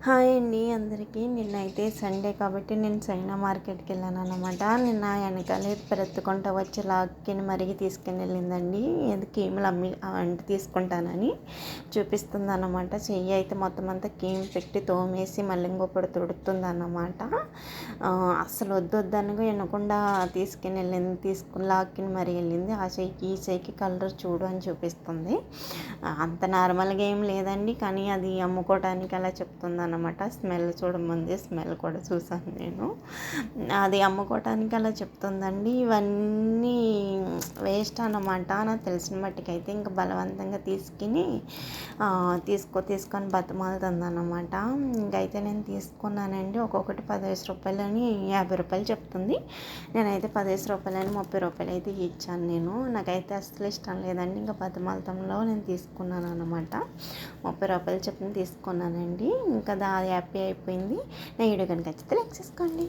Hi అండి అందరికీ. నిన్నైతే సండే కాబట్టి నేను చైనా మార్కెట్కి వెళ్ళాను అనమాట. నిన్న వెనకాలే బ్రతుకుంటా వచ్చి లాక్కిని మరిగి తీసుకుని వెళ్ళిందండి. ఏది కీములు అంటే తీసుకుంటానని చూపిస్తుంది అన్నమాట. చెయ్యి అయితే మొత్తం అంతా కీము పెట్టి తోమేసి మళ్ళీ ఇంకొకటి తుడుతుంది అన్నమాట. అసలు వద్దొద్దనగా వినకుండా తీసుకుని వెళ్ళింది. లాక్కిని మరి వెళ్ళింది. ఆ చెయ్యికి ఈ చెయ్యికి కలర్ చూడు అని చూపిస్తుంది. అంత నార్మల్గా ఏం లేదండి, కానీ అది అమ్ముకోవడానికి అలా చెప్తుంది అన్నమాట. స్మెల్ చూడమంది, స్మెల్ కూడా చూసాను నేను. అది అమ్ముకోవటానికి అలా చెప్తుందండి. ఇవన్నీ వేస్ట్ అన్నమాట. నాకు తెలిసిన మట్టుకైతే ఇంకా బలవంతంగా తీసుకొని బతిమాలుతుంది అన్నమాట. ఇంకైతే నేను తీసుకున్నానండి. ఒక్కొక్కటి 15 రూపాయలని 50 రూపాయలు చెప్తుంది. నేనైతే 15 రూపాయలని 30 రూపాయలు అయితే ఇచ్చాను నేను. నాకైతే అసలు ఇష్టం లేదండి. ఇంకా బతిమాలతంలో నేను తీసుకున్నాను అన్నమాట. 30 రూపాయలు చెప్పిన తీసుకున్నానండి. ఇంకా హ్యాపీ అయిపోయింది. నా వీడియో కనుక నచ్చితే లైక్ చేసుకోండి.